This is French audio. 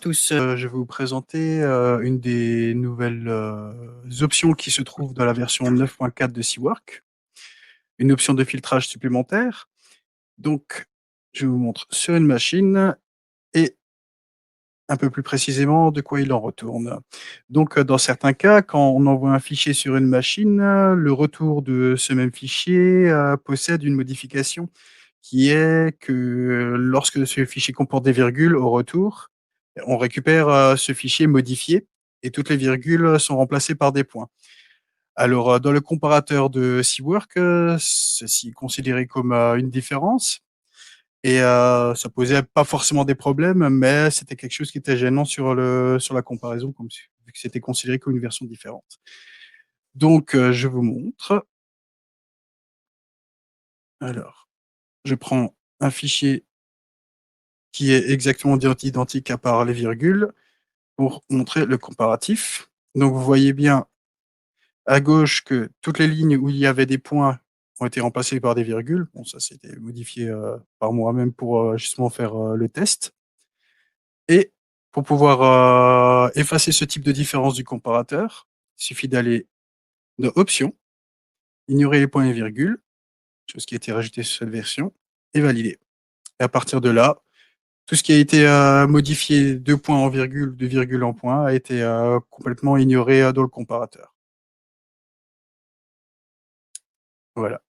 Tous, je vais vous présenter une des nouvelles options qui se trouve dans la version 9.4 de Seawork, une option de filtrage supplémentaire. Donc, je vous montre sur une machine et un peu plus précisément de quoi il en retourne. Donc, dans certains cas, quand on envoie un fichier sur une machine, le retour de ce même fichier possède une modification qui est que lorsque ce fichier comporte des virgules au retour, on récupère ce fichier modifié et toutes les virgules sont remplacées par des points. Alors, dans le comparateur de Seawork, ceci est considéré comme une différence et ça posait pas forcément des problèmes, mais c'était quelque chose qui était gênant sur la comparaison, vu que c'était considéré comme une version différente. Donc, je vous montre. Alors, je prends un fichier qui est exactement identique à part les virgules pour montrer le comparatif. Donc, vous voyez bien à gauche que toutes les lignes où il y avait des points ont été remplacées par des virgules. Bon, ça, c'était modifié par moi-même pour justement faire le test. Et pour pouvoir effacer ce type de différence du comparateur, il suffit d'aller dans Options, ignorer les points et virgules, chose qui a été rajoutée sur cette version, et valider. Et à partir de là, tout ce qui a été modifié de point en virgule, de virgule en point, a été complètement ignoré dans le comparateur. Voilà.